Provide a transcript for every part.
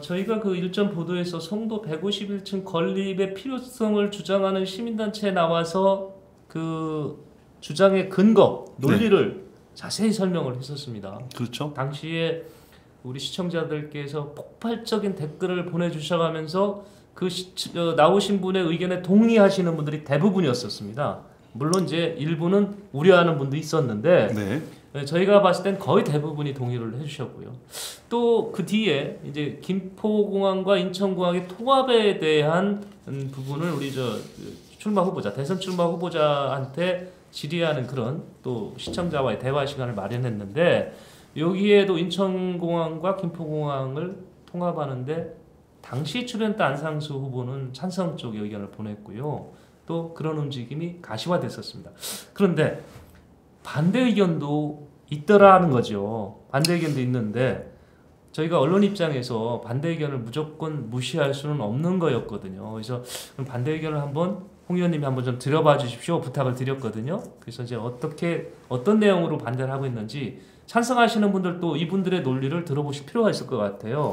저희가 그 일전 보도에서 송도 151층 건립의 필요성을 주장하는 시민단체에 나와서 그 주장의 근거, 논리를 자세히 설명을 했었습니다. 그렇죠. 당시에 우리 시청자들께서 폭발적인 댓글을 보내주셔가면서 나오신 분의 의견에 동의하시는 분들이 대부분이었었습니다. 물론 이제 일부는 우려하는 분도 있었는데 저희가 봤을 땐 거의 대부분이 동의를 해주셨고요. 또 그 뒤에 이제 김포공항과 인천공항의 통합에 대한 부분을 우리 출마 후보자, 대선 출마 후보자한테 질의하는 그런 또 시청자와의 대화 시간을 마련했는데 여기에도 인천공항과 김포공항을 통합하는데 당시 출연했던 안상수 후보는 찬성 쪽 의견을 보냈고요. 또 그런 움직임이 가시화됐었습니다. 그런데 반대 의견도 있더라는 거죠. 반대 의견도 있는데 저희가 언론 입장에서 반대 의견을 무조건 무시할 수는 없는 거였거든요. 그래서 반대 의견을 한번 홍 의원님이 한번 좀 들어봐 주십시오 부탁을 드렸거든요. 그래서 이제 어떤 내용으로 반대를 하고 있는지 찬성하시는 분들도 이분들의 논리를 들어보실 필요가 있을 것 같아요.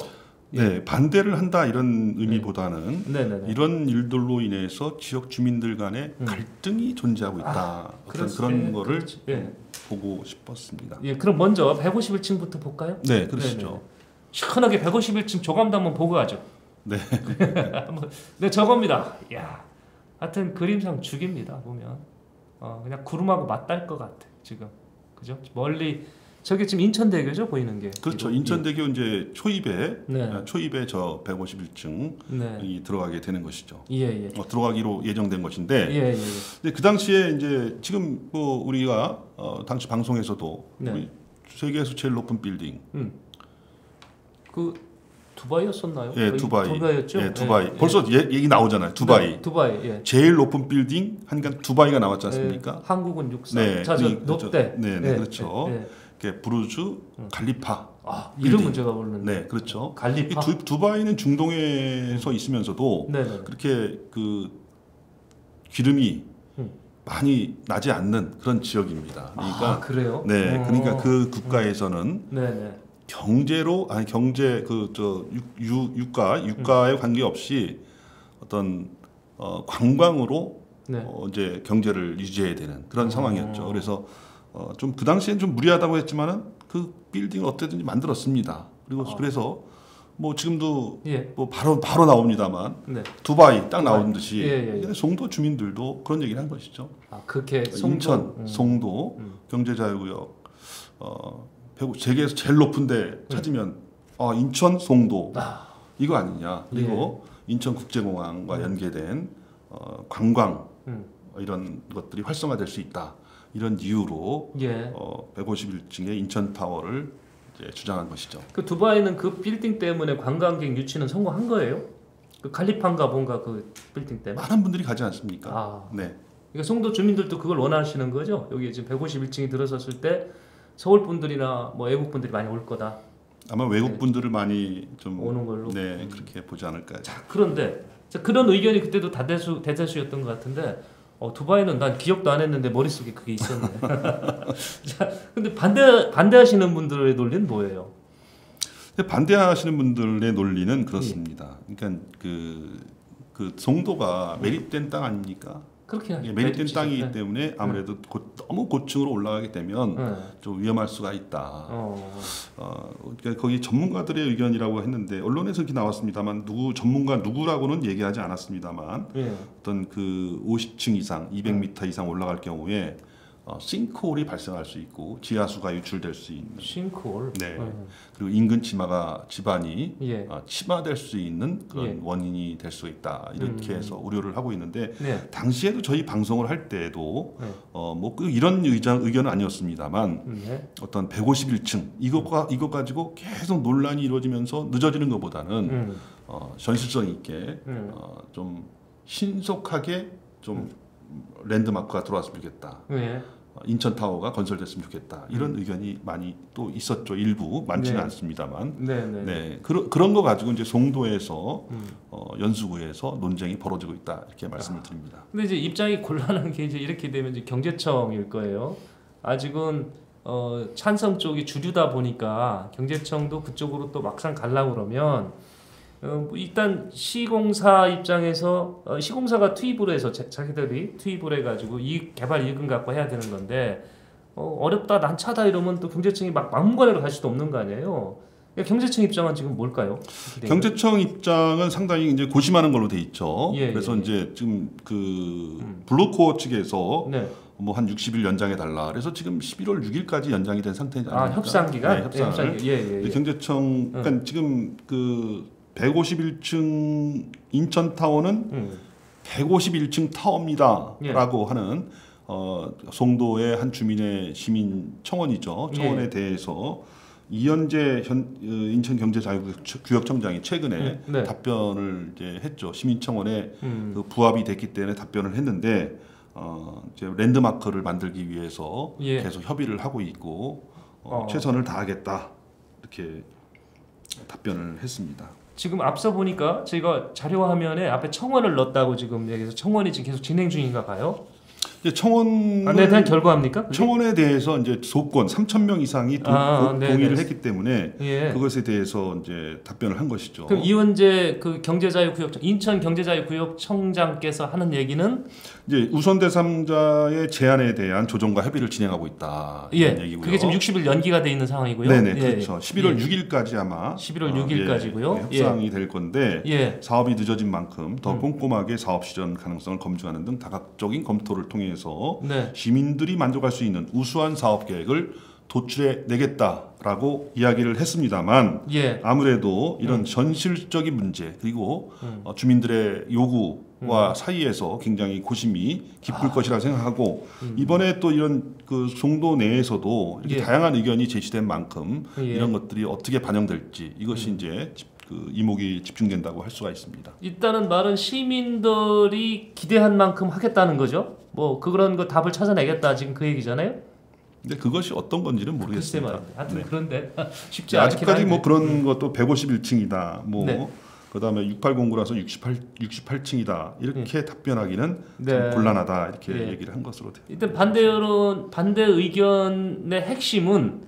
네, 반대를 한다 이런 의미보다는 네네네. 이런 일들로 인해서 지역 주민들 간의 갈등이 존재하고 있다. 어떤 그런 거를 보고 싶었습니다. 예, 그럼 먼저 151층부터 볼까요? 네, 그러시죠. 네네. 시원하게 151층 조감도 한번 보고 가죠. 네. 네, 저겁니다. 야, 하여튼 그림상 죽입니다. 보면 그냥 구름하고 맞닿을 것 같아 지금. 그죠? 멀리 저게 지금 인천대교죠 보이는 게. 그렇죠. 인천대교 이제 초입에 저 151층이 들어가게 되는 것이죠. 예. 들어가기로 예정된 것인데. 예. 근데 그 당시에 이제 지금 뭐 우리가 당시 방송에서도 우리 세계에서 제일 높은 빌딩. 그 두바이였었나요? 예, 두바이였죠. 예, 두바이. 예. 벌써 얘기 나오잖아요. 두바이. 네, 두바이. 예. 제일 높은 빌딩 하니까 두바이가 나왔지 않습니까? 한국은 63. 네, 높대. 네, 그렇죠. 부르주 칼리파. 이름은 제가 모르는데. 네, 그렇죠. 칼리파. 두바이는 중동에서 있으면서도 그렇게 그 기름이 많이 나지 않는 그런 지역입니다. 그러니까 그래요? 네, 그러니까 그 국가에서는 경제로 유가에 관계없이 어떤 관광으로 이제 경제를 유지해야 되는 그런 상황이었죠. 그래서 좀 그 당시엔 좀 무리하다고 했지만은 그 빌딩을 어떻게든지 만들었습니다. 그리고 그래서 뭐 지금도 뭐 바로 나옵니다만 두바이 딱 나온 듯이 송도 주민들도 그런 얘기를 한 것이죠. 그렇게 인천, 송도 경제자유구역 세계에서 제일 높은데 찾으면 인천, 송도 이거 아니냐. 그리고 인천국제공항과 연계된 관광 이런 것들이 활성화될 수 있다. 이런 이유로 151층의 인천타워를 이제 주장한 것이죠. 그 두바이는 그 빌딩 때문에 관광객 유치는 성공한 거예요? 그 칼리파인가 뭔가 그 빌딩 때문에? 많은 분들이 가지 않습니까? 네. 그러니까 송도 주민들도 그걸 원하시는 거죠? 여기 지금 151층이 들어섰을 때 서울 분들이나 뭐 외국 분들이 많이 올 거다. 아마 외국 분들을 많이 좀 오는 걸로. 네, 그렇게 보지 않을까요? 자, 그런데 그런 의견이 그때도 대다수였던 것 같은데 두바이는 난 기억도 안 했는데 머릿속에 그게 있었네. 자, 근데 반대하시는 분들의 논리는 뭐예요? 반대하시는 분들의 논리는 그렇습니다. 그러니까 그 송도가 매립된 땅 아닙니까? 그렇게 매립된 땅이기 때문에 아무래도 너무 고층으로 올라가게 되면 좀 위험할 수가 있다. 그러니까 거기 전문가들의 의견이라고 했는데 언론에서 이렇게 나왔습니다만 전문가 누구라고는 얘기하지 않았습니다만 어떤 그 50층 이상, 200m 이상 올라갈 경우에 싱크홀이 발생할 수 있고 지하수가 유출될 수 있는 싱크홀. 네. 그리고 인근 지반이 침하될 수 있는 그런 원인이 될 수 있다. 이렇게 해서 우려를 하고 있는데 당시에도 저희 방송을 할 때도 이런 의견은 아니었습니다만 어떤 151층 이것 가지고 계속 논란이 이루어지면서 늦어지는 것보다는 현실성 있게 좀 신속하게 좀 랜드마크가 들어왔으면 좋겠다. 인천타워가 건설됐으면 좋겠다. 이런 의견이 많이 또 있었죠. 일부 많지는 않습니다만. 그런 거 가지고 이제 송도에서 연수구에서 논쟁이 벌어지고 있다. 이렇게 말씀을 드립니다. 근데 이제 입장이 곤란한 게 이제 이렇게 되면 이제 경제청일 거예요. 아직은 찬성 쪽이 주류다 보니까 경제청도 그쪽으로 또 막상 가려고 그러면 일단 시공사 입장에서 시공사가 투입을 해서 자기들이 투입을 해가지고 이 개발 이익금 갖고 해야 되는 건데 어렵다 난차다 이러면 또 경제청이 막 막무가내로 갈 수도 없는 거 아니에요. 경제청 입장은 지금 뭘까요? 경제청 입장은 상당히 이제 고심하는 걸로 돼 있죠. 예, 그래서 이제 지금 그 블루코어 측에서 네. 뭐 한 60일 연장해 달라. 그래서 지금 11월 6일까지 연장이 된 상태잖아요. 협상 기간? 네, 협상을. 예. 경제청 그러니까 지금 그 151층 인천타워는 151층 타워입니다라고 하는 송도의 한 주민의 시민 청원이죠. 청원에 대해서 이현재 인천경제자유구역청장이 최근에 답변을 이제 했죠. 시민 청원에 그 부합이 됐기 때문에 답변을 했는데 이제 랜드마크를 만들기 위해서 계속 협의를 하고 있고 최선을 다하겠다 이렇게 답변을 했습니다. 지금 앞서 보니까 제가 자료 화면에 앞에 청원을 넣었다고 지금 얘기해서 청원이 지금 계속 진행 중인가 봐요. 청원에 대한 결과입니까? 그게? 청원에 대해서 이제 조건 3,000명 이상이 동의를 했기 때문에 그것에 대해서 이제 답변을 한 것이죠. 그럼 이원재 그 경제자유구역 인천 경제자유구역청장께서 하는 얘기는 이제 우선 대상자의 제안에 대한 조정과 협의를 진행하고 있다 이런 얘기고요. 그게 지금 60일 연기가 돼 있는 상황이고요. 네네 그렇죠. 11월 6일까지 아마 11월 6일까지고요. 협상이 될 건데 사업이 늦어진 만큼 더 꼼꼼하게 사업 실현 가능성을 검증하는 등 다각적인 검토를 통해서 시민들이 만족할 수 있는 우수한 사업 계획을 도출해 내겠다라고 이야기를 했습니다만 아무래도 이런 현실적인 문제 그리고 주민들의 요구와 사이에서 굉장히 고심이 깊을 것이라 생각하고 이번에 또 이런 그 송도 내에서도 이렇게 다양한 의견이 제시된 만큼 이런 것들이 어떻게 반영될지 이것이 이제 그 이목이 집중된다고 할 수가 있습니다. 일단은 말은 시민들이 기대한 만큼 하겠다는 거죠. 뭐 그런 거 답을 찾아내겠다 지금 그 얘기잖아요. 근데 그것이 어떤 건지는 모르겠습니다. 하여튼 그런데 쉽지 않긴 아직까지 뭐 그런 것도 151층이다. 뭐 그다음에 6809라서 68층이다. 이렇게 답변하기는 좀 곤란하다. 이렇게 얘기를 한 것으로 돼요. 일단 반대 여론 반대 의견의 핵심은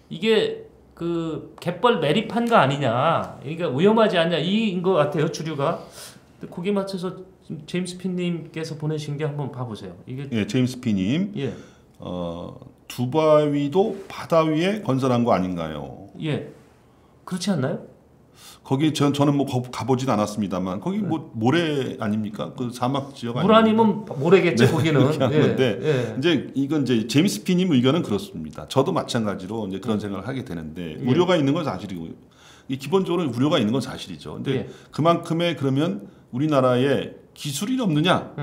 이게 그 갯벌 매립한 거 아니냐. 그러니까 위험하지 않냐 이인 것 같아요. 주류가. 거기에 맞춰서 제임스 피님께서 보내신 게 한번 봐보세요. 이게 제임스 피님. 두바위도 바다 위에 건설한 거 아닌가요? 그렇지 않나요? 거기 저는 뭐 가보진 않았습니다만 거기 뭐 모래 아닙니까? 그 사막 지역 물 아니면 모래겠죠 거기는. 그런데 이제 이건 이제 제임스 피님 의견은 그렇습니다. 저도 마찬가지로 이제 그런 생각을 하게 되는데 우려가 있는 건 사실이고 기본적으로 우려가 있는 건 사실이죠. 근데 그만큼의 그러면 우리나라에 기술이 없느냐?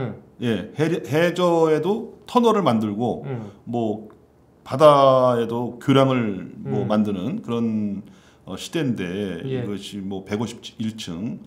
해저에도 터널을 만들고 뭐 바다에도 교량을 뭐 만드는 그런 시대인데 이것이 뭐 151층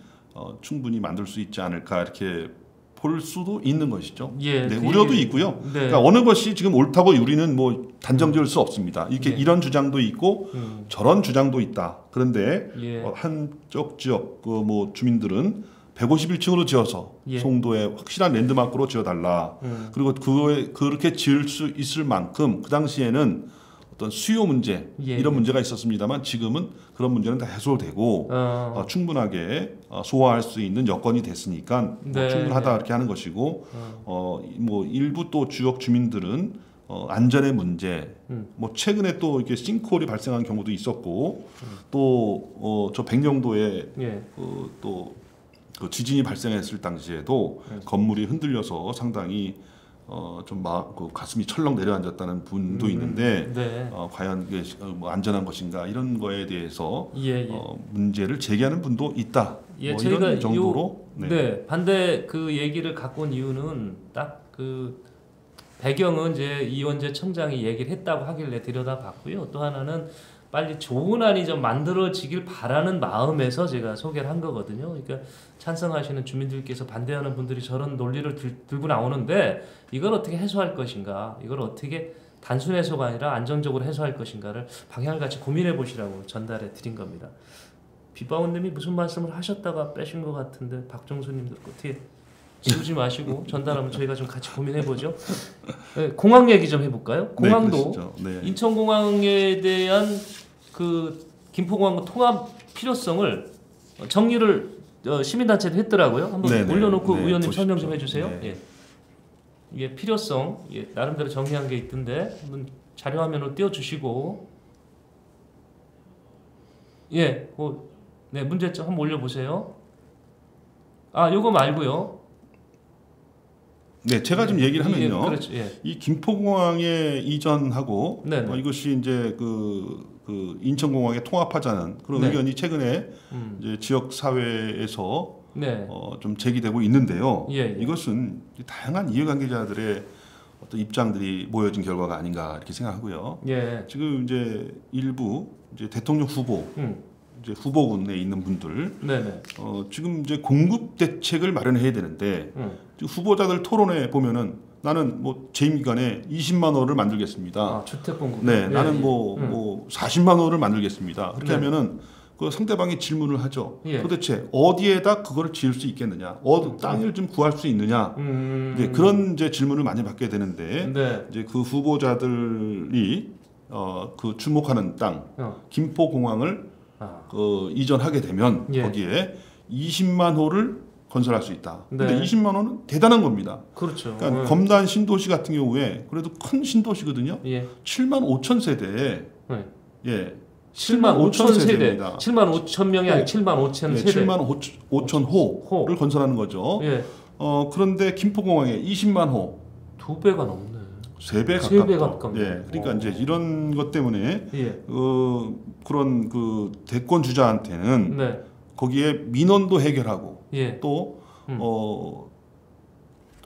충분히 만들 수 있지 않을까 이렇게 볼 수도 있는 것이죠. 우려도 있고요. 그러니까 어느 것이 지금 옳다고 우리는 뭐 단정지을 수 없습니다. 이렇게 이런 주장도 있고 저런 주장도 있다. 그런데 한쪽 지역 그 뭐 주민들은 151층으로 지어서 송도에 확실한 랜드마크로 지어달라. 그리고 그렇게 지을 수 있을 만큼 그 당시에는 어떤 수요 문제 이런 문제가 있었습니다만 지금은 그런 문제는 다 해소되고 충분하게 소화할 수 있는 여건이 됐으니까 충분하다 이렇게 하는 것이고 뭐 일부 또 지역 주민들은 안전의 문제 뭐 최근에 또 이렇게 싱크홀이 발생한 경우도 있었고 또 저 백령도에 또 그 지진이 발생했을 당시에도 건물이 흔들려서 상당히 좀 그 가슴이 철렁 내려앉았다는 분도 있는데 과연 이게 뭐 안전한 것인가 이런 거에 대해서 문제를 제기하는 분도 있다. 뭐 이런 정도로 반대 그 얘기를 갖고 온 이유는 딱 그 배경은 이제 이원재 청장이 얘기를 했다고 하길래 들여다봤고요. 또 하나는 빨리 좋은 안이 좀 만들어지길 바라는 마음에서 제가 소개를 한 거거든요. 그러니까 찬성하시는 주민들께서 반대하는 분들이 저런 논리를 들고 나오는데 이걸 어떻게 해소할 것인가, 이걸 어떻게 단순 해소가 아니라 안정적으로 해소할 것인가를 방향을 같이 고민해 보시라고 전달해 드린 겁니다. 비바운님이 무슨 말씀을 하셨다가 빼신 것 같은데 박종수님도 어떻게 지우지 마시고 전달하면 저희가 좀 같이 고민해 보죠. 공항 얘기 좀 해볼까요? 공항도 인천공항에 대한 그 김포공항 통합 필요성을 정리를 시민단체도 했더라고요. 한번 네네. 올려놓고 네, 의원님 보시죠. 설명 좀 해주세요. 네. 예. 이게 필요성 나름대로 정리한 게 있던데 한번 자료 화면으로 띄워주시고 네 문제점 한번 올려보세요. 요거 말고요. 네, 제가 좀 얘기를 하면요. 그렇죠. 이 김포공항에 이전하고 이것이 이제 그 인천공항에 통합하자는 그런 의견이 최근에 이제 지역 사회에서 좀 제기되고 있는데요. 이것은 다양한 이해관계자들의 어떤 입장들이 모여진 결과가 아닌가 이렇게 생각하고요. 지금 이제 일부 이제 대통령 후보 이제 후보군에 있는 분들 지금 이제 공급 대책을 마련해야 되는데 후보자들 토론회 보면은 나는 뭐 재임기간에 20만 호를 만들겠습니다. 주택 공급. 나는 뭐 40만 호를 만들겠습니다. 그렇게 하면은 그 상대방이 질문을 하죠. 도대체 어디에다 그거를 지을 수 있겠느냐? 땅을 좀 구할 수 있느냐? 이제 그런 이제 질문을 많이 받게 되는데 이제 그 후보자들이 그 주목하는 땅 김포공항을 이전하게 되면 거기에 20만 호를 건설할 수 있다. 근데 20만 호는 대단한 겁니다. 그렇죠. 그러니까 검단 신도시 같은 경우에 그래도 큰 신도시거든요. 7만 5천 세대에 7만 5천 세대. 7만 5천 명이 아니라 7만 5천 세대. 7만 5천 호를 건설하는 거죠. 그런데 김포공항에 20만 호. 2배가 넘네. 3배 가깝다. 그러니까 이제 이런 것 때문에 그런 그 대권 주자한테는 거기에 민원도 해결하고 또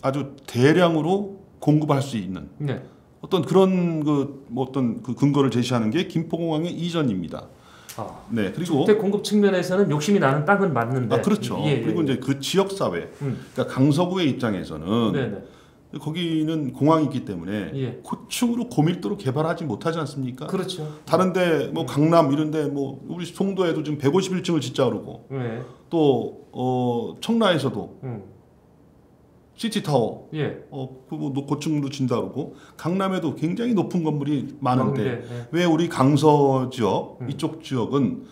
아주 대량으로 공급할 수 있는 어떤 그런 어떤 그 근거를 제시하는 게 김포공항의 이전입니다. 그리고 주택 공급 측면에서는 욕심이 나는 땅은 맞는데. 그렇죠. 그리고 이제 그 지역 사회, 그러니까 강서구의 입장에서는 거기는 공항이 있기 때문에 고층으로 고밀도로 개발하지 못하지 않습니까? 그렇죠. 다른데 뭐 강남 이런데 뭐 우리 송도에도 지금 151층을 짓자 그러고 또 청라에서도 시티타워 그거 고층으로 진다 그러고 강남에도 굉장히 높은 건물이 많은데 왜 우리 강서 지역 이쪽 지역은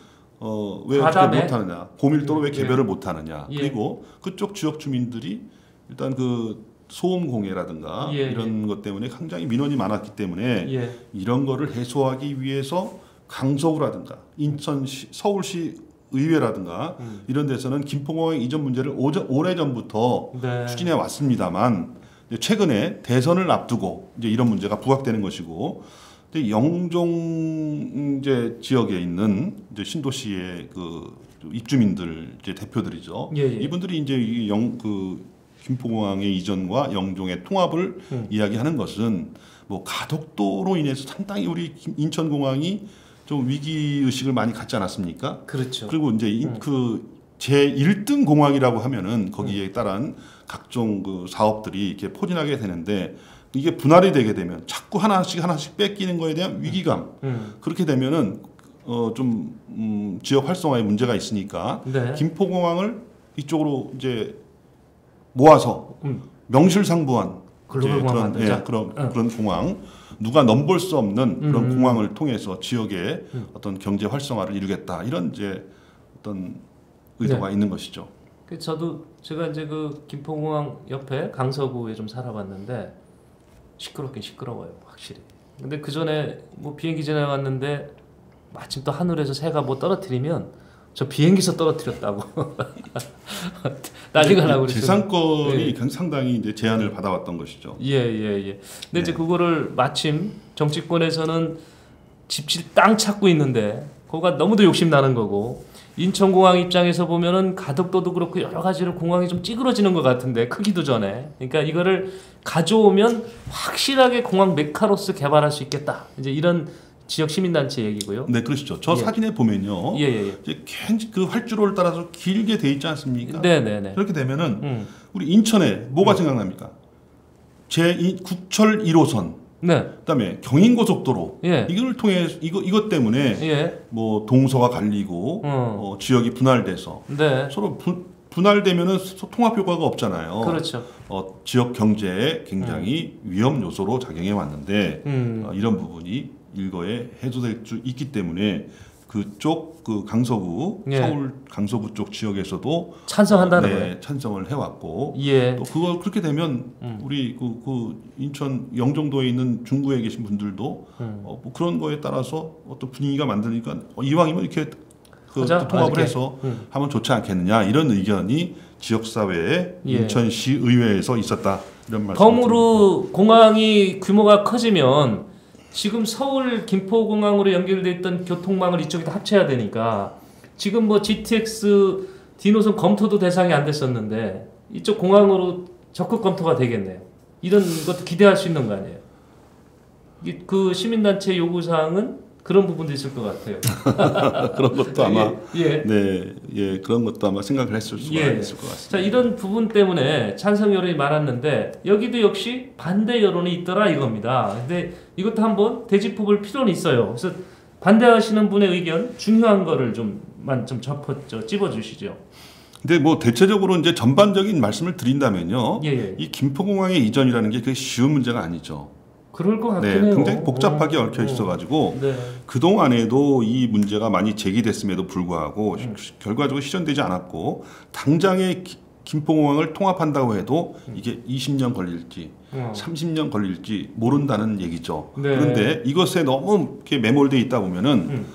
왜 어떻게 못하느냐? 고밀도로 왜 개발을 못하느냐? 그리고 그쪽 지역 주민들이 일단 그 소음 공해라든가 이런 것 때문에 굉장히 민원이 많았기 때문에 이런 거를 해소하기 위해서 강서구라든가 인천시, 서울시 의회라든가 이런 데서는 김포공항 이전 문제를 오래전부터 추진해 왔습니다만 최근에 대선을 앞두고 이제 이런 문제가 부각되는 것이고 영종 이제 지역에 있는 이제 신도시의 그 입주민들 이제 대표들이죠. 이분들이 이제 김포공항의 이전과 영종의 통합을 이야기하는 것은 뭐 가덕도로 인해서 상당히 우리 인천공항이 좀 위기 의식을 많이 갖지 않았습니까? 그렇죠. 그리고 이제 그 제 1등 공항이라고 하면은 거기에 따른 각종 그 사업들이 이렇게 포진하게 되는데 이게 분할이 되게 되면 자꾸 하나씩 뺏기는 거에 대한 위기감 그렇게 되면은 지역 활성화에 문제가 있으니까 김포공항을 이쪽으로 이제 모아서 명실상부한 그런 공항 누가 넘볼 수 없는 그런 공항을 통해서 지역의 어떤 경제 활성화를 이루겠다 이런 이제 어떤 의도가 있는 것이죠. 제가 이제 그 김포공항 옆에 강서구에 좀 살아봤는데 시끄럽긴 시끄러워요 확실히. 근데 그 전에 뭐 비행기 지나갔는데 마침 또 하늘에서 새가 뭐 떨어뜨리면 저 비행기에서 떨어뜨렸다고 난리가 나고 그랬어요. 재산권이 상당히 이제 제한을 받아왔던 것이죠. 근데 이제 그거를 마침 정치권에서는 집질 땅 찾고 있는데 그거가 너무도 욕심 나는 거고 인천공항 입장에서 보면은 가덕도도 그렇고 여러 가지로 공항이 좀 찌그러지는 것 같은데 크기도 전에 그러니까 이거를 가져오면 확실하게 공항 메카로서 개발할 수 있겠다 이제 이런 지역 시민단체 얘기고요. 네, 그렇죠. 저 사진에 보면요. 이제 그 활주로를 따라서 길게 돼 있지 않습니까? 그렇게 되면은 우리 인천에 뭐가 생각납니까? 국철 1호선. 그다음에 경인고속도로. 이걸 통해 이것 때문에 뭐 동서가 갈리고 지역이 분할돼서 서로 분할되면은 통합 효과가 없잖아요. 그렇죠. 지역 경제에 굉장히 위험 요소로 작용해 왔는데 이런 부분이 일거에 해소될 수 있기 때문에 그쪽 그 강서구 예. 서울 강서구 쪽 지역에서도 찬성한다는 네, 거예요. 찬성을 해왔고 예. 또 그걸 그렇게 되면 우리 그 인천 영종도에 있는 중구에 계신 분들도 뭐 그런 거에 따라서 어떤 분위기가 만드니까 이왕이면 이렇게 그 통합을 해서 하면 좋지 않겠느냐 이런 의견이 지역사회에 예. 인천시 의회에서 있었다 이런 말씀. 덤으로 공항이 규모가 커지면 지금 서울 김포공항으로 연결돼 있던 교통망을 이쪽에다 합쳐야 되니까 지금 뭐 GTX D노선 검토도 대상이 안 됐었는데 이쪽 공항으로 적극 검토가 되겠네요. 이런 것도 기대할 수 있는 거 아니에요? 그 시민단체 요구사항은 그런 부분도 있을 것 같아요. 그런 것도 아마 예. 네, 예, 그런 것도 아마 생각을 했을 수가 있을 것 같습니다. 자, 이런 부분 때문에 찬성 여론이 많았는데 여기도 역시 반대 여론이 있더라 이겁니다. 근데 이것도 한번 되짚어볼 필요는 있어요. 그래서 반대하시는 분의 의견 중요한 거를 좀 찝어주시죠. 근데 뭐 대체적으로 이제 전반적인 말씀을 드린다면요, 예. 이 김포공항의 이전이라는 게 그게 쉬운 문제가 아니죠. 그럴 것 같긴 네, 해요. 굉장히 복잡하게 얽혀 있어가지고 네. 그 동안에도 이 문제가 많이 제기됐음에도 불구하고 결과적으로 실현되지 않았고 당장에 김포공항을 통합한다고 해도 이게 20년 걸릴지 30년 걸릴지 모른다는 얘기죠. 네. 그런데 이것에 너무 이렇게 매몰돼 있다 보면은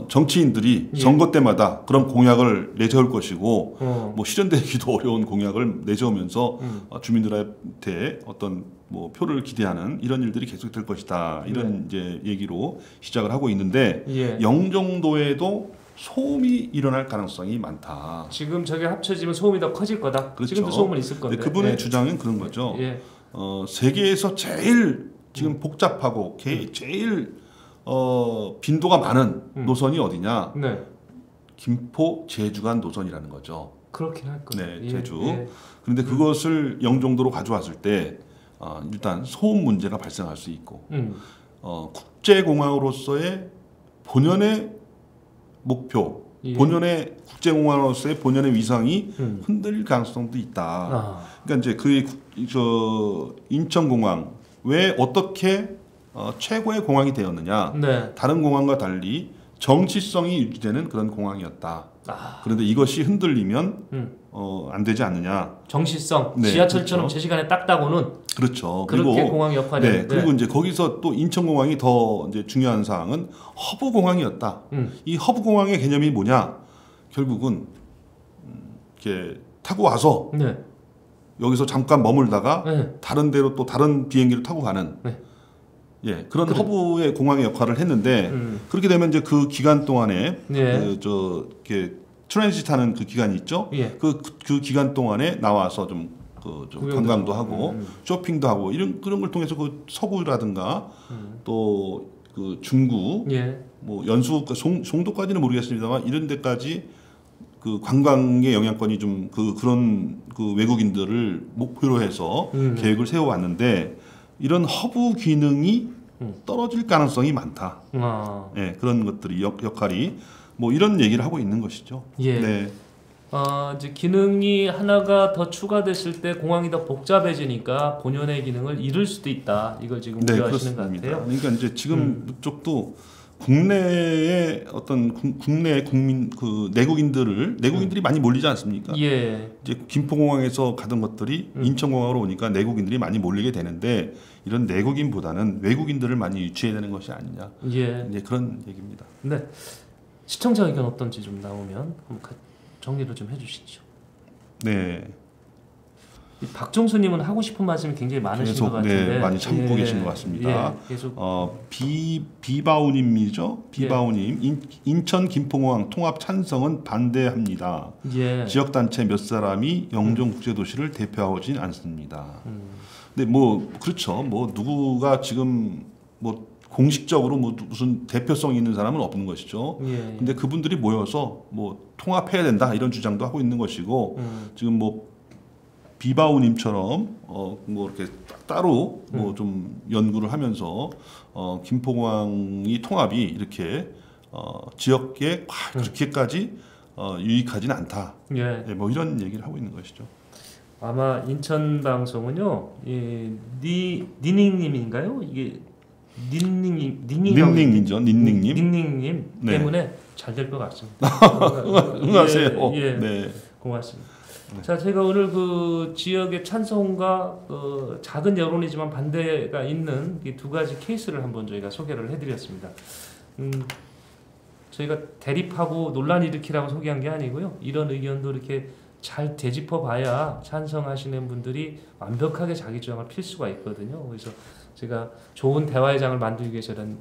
정치인들이 선거 때마다 그런 공약을 내세울 것이고 뭐 실현되기도 어려운 공약을 내세우면서 주민들한테 어떤 뭐 표를 기대하는 이런 일들이 계속될 것이다 이런 이제 얘기로 시작을 하고 있는데 영종도에도 소음이 일어날 가능성이 많다. 지금 저게 합쳐지면 소음이 더 커질 거다. 그렇죠. 지금도 소음은 있을 건데. 그분의 주장은 그런 거죠. 세계에서 제일 지금 복잡하고 제일 빈도가 많은 노선이 어디냐? 네. 김포 제주 간 노선이라는 거죠. 그렇긴 할 거예요. 네, 제주. 그런데 그것을 영종도로 가져왔을 때 일단 소음 문제가 발생할 수 있고 국제공항으로서의 본연의 목표, 본연의 국제공항으로서의 본연의 위상이 흔들릴 가능성도 있다. 그러니까 이제 인천공항 왜 어떻게 최고의 공항이 되었느냐? 네. 다른 공항과 달리 정치성이 유지되는 그런 공항이었다. 그런데 이것이 흔들리면 안 되지 않느냐? 정시성, 네, 지하철처럼 그렇죠. 제 시간에 딱 따고는 그렇죠. 그렇게 그리고 공항 역할이 네, 그리고 이제 거기서 또 인천공항이 더 이제 중요한 사항은 허브 공항이었다. 이 허브 공항의 개념이 뭐냐? 결국은 이렇게 타고 와서 여기서 잠깐 머물다가 다른 데로 또 다른 비행기를 타고 가는 예, 그런 허브의 공항의 역할을 했는데 그렇게 되면 이제 그 기간 동안에 이렇게 트랜짓하는 그 기간이 있죠. 그 기간 동안에 나와서 좀 관광도 하고 쇼핑도 하고 그런 걸 통해서 그 서구라든가 또 그 중구 뭐 연수 송도까지는 모르겠습니다만 이런 데까지 그 관광의 영향권이 좀 그런 그 외국인들을 목표로 해서 계획을 세워왔는데. 이런 허브 기능이 떨어질 가능성이 많다. 네, 그런 것들이 역할이 뭐 이런 얘기를 하고 있는 것이죠. 네. 이제 기능이 하나가 더 추가됐을 때 공항이 더 복잡해지니까 본연의 기능을 잃을 수도 있다. 이걸 지금 우려하시는 것 같아요. 그러니까 이제 지금 이쪽도 국내의 어떤 국내 국민 내국인들이 많이 몰리지 않습니까? 이제 김포공항에서 가던 것들이 인천공항으로 오니까 내국인들이 많이 몰리게 되는데 이런 내국인보다는 외국인들을 많이 유치해야 되는 것이 아니냐. 이제 그런 얘기입니다. 네. 시청자 의견 어떤지 좀 나오면 한번 정리를 좀 해주시죠. 네. 박종수님은 하고 싶은 말씀이 굉장히 많으신 것 같은데 네, 많이 참고 계신 것 같습니다. 계속 비바우님이죠. 비바우님 인천 김포공항 통합 찬성은 반대합니다. 지역 단체 몇 사람이 영종 국제도시를 대표하진 않습니다. 근데 뭐 그렇죠. 뭐 누구가 지금 뭐 공식적으로 뭐 무슨 대표성 있는 사람은 없는 것이죠. 근데 그분들이 모여서 뭐 통합해야 된다 이런 주장도 하고 있는 것이고 지금 뭐 비바우님처럼 뭐 이렇게 따로 뭐 좀 연구를 하면서 김포공항이 통합이 이렇게 지역에 그렇게까지 유익하지는 않다. 뭐 이런 얘기를 하고 있는 것이죠. 아마 인천 방송은요, 니닝님인가요? 이게 닌닝이죠, 닌닝님 때문에 잘 될 것 같습니다. 응하세요. 예, 네. 고맙습니다. 자, 제가 오늘 그 지역의 찬성과 작은 여론이지만 반대가 있는 이 두 가지 케이스를 한번 저희가 소개를 해드렸습니다. 저희가 대립하고 논란 일으키라고 소개한 게 아니고요. 이런 의견도 이렇게 잘 되짚어봐야 찬성하시는 분들이 완벽하게 자기 주장을 필 수가 있거든요. 그래서 제가 좋은 대화의 장을 만들기 위해서 이런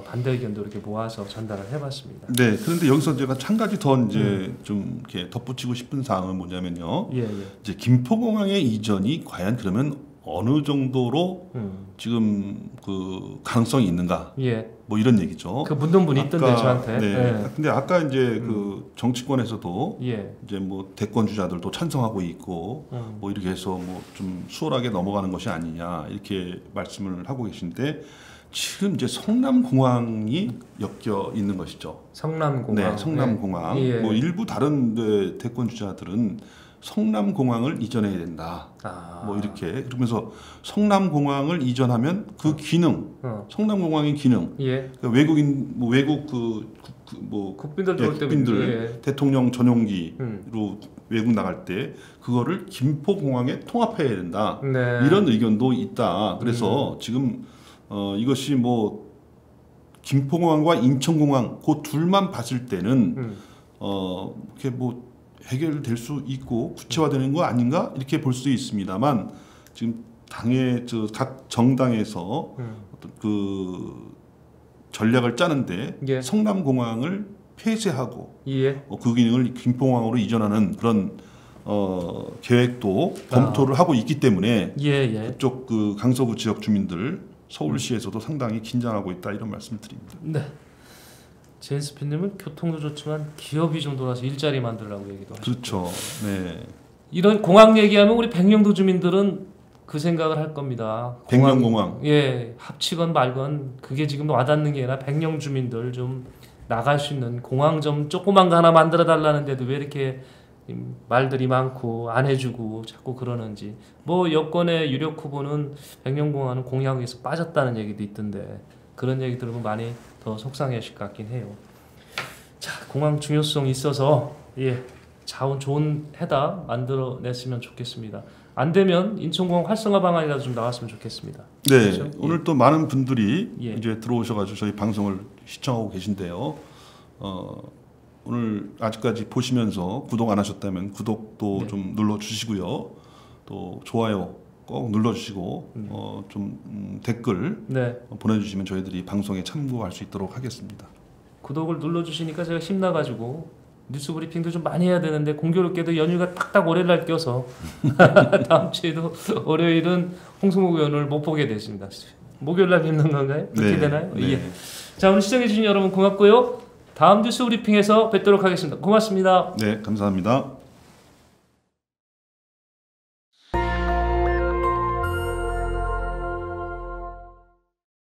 반대 의견도 이렇게 모아서 전달을 해봤습니다. 네, 그런데 여기서 제가 한 가지 더 이제 좀 이렇게 덧붙이고 싶은 사항은 뭐냐면요. 이제 김포공항의 이전이 과연 그러면 어느 정도로 지금 그 가능성이 있는가? 뭐 이런 얘기죠. 그 묻는 분이 있던데 저한테. 네. 근데 아까 이제 그 정치권에서도 이제 뭐 대권 주자들도 찬성하고 있고 뭐 이렇게 해서 뭐 좀 수월하게 넘어가는 것이 아니냐 이렇게 말씀을 하고 계신데 지금 이제 성남공항이 엮여 있는 것이죠. 성남공항. 네, 성남공항. 뭐 일부 다른 대권 주자들은 성남공항을 이전해야 된다. 뭐 이렇게 그러면서 성남공항을 이전하면 그 기능, 성남공항의 기능, 그러니까 외국인 뭐 외국 국빈들 들어올 때 대통령 전용기로 외국 나갈 때 그거를 김포공항에 통합해야 된다. 이런 의견도 있다. 그래서 지금 이것이 뭐 김포공항과 인천공항 그 둘만 봤을 때는 이렇게 뭐 해결될 수 있고 구체화되는 거 아닌가 이렇게 볼 수 있습니다만 지금 각 정당에서 어떤 그 전략을 짜는데 성남공항을 폐쇄하고 그 기능을 김포공항으로 이전하는 그런 계획도 검토를 하고 있기 때문에 그쪽 그 강서구 지역 주민들 서울시에서도 상당히 긴장하고 있다 이런 말씀을 드립니다. 네. 제인스피님은 교통도 좋지만 기업이 좀 돌아서 일자리 만들라고 얘기도 하시고. 그렇죠. 네. 이런 공항 얘기하면 우리 백령도 주민들은 그 생각을 할 겁니다. 백령공항. 합치건 말건 그게 지금 와닿는 게 아니라 백령 주민들 좀 나갈 수 있는 공항 좀 조그만 거 하나 만들어 달라는데도 왜 이렇게 말들이 많고 안 해주고 자꾸 그러는지. 뭐 여권의 유력 후보는 백령공항은 공약에서 빠졌다는 얘기도 있던데 그런 얘기 들으면 많이 더 속상해하실 것 같긴 해요. 자, 공항 중요성이 있어서 자원 좋은 해다 만들어냈으면 좋겠습니다. 안 되면 인천공항 활성화 방안이라도 좀 나왔으면 좋겠습니다. 네, 그렇죠? 오늘 또 많은 분들이 이제 들어오셔가지고 저희 방송을 시청하고 계신데요. 오늘 아직까지 보시면서 구독 안 하셨다면 구독도 좀 눌러주시고요. 또 좋아요 꼭 눌러주시고 댓글 보내주시면 저희들이 방송에 참고할 수 있도록 하겠습니다. 구독을 눌러주시니까 제가 힘나가지고 뉴스 브리핑도 좀 많이 해야 되는데 공교롭게도 연휴가 딱딱 월요일날 껴서 다음 주에도 월요일은 홍승욱 의원을 못 보게 됐습니다. 목요일날 뵙는 건가요? 그렇게 되나요? 자, 오늘 시청해주신 여러분 고맙고요. 다음 뉴스 브리핑에서 뵙도록 하겠습니다. 고맙습니다. 네, 감사합니다.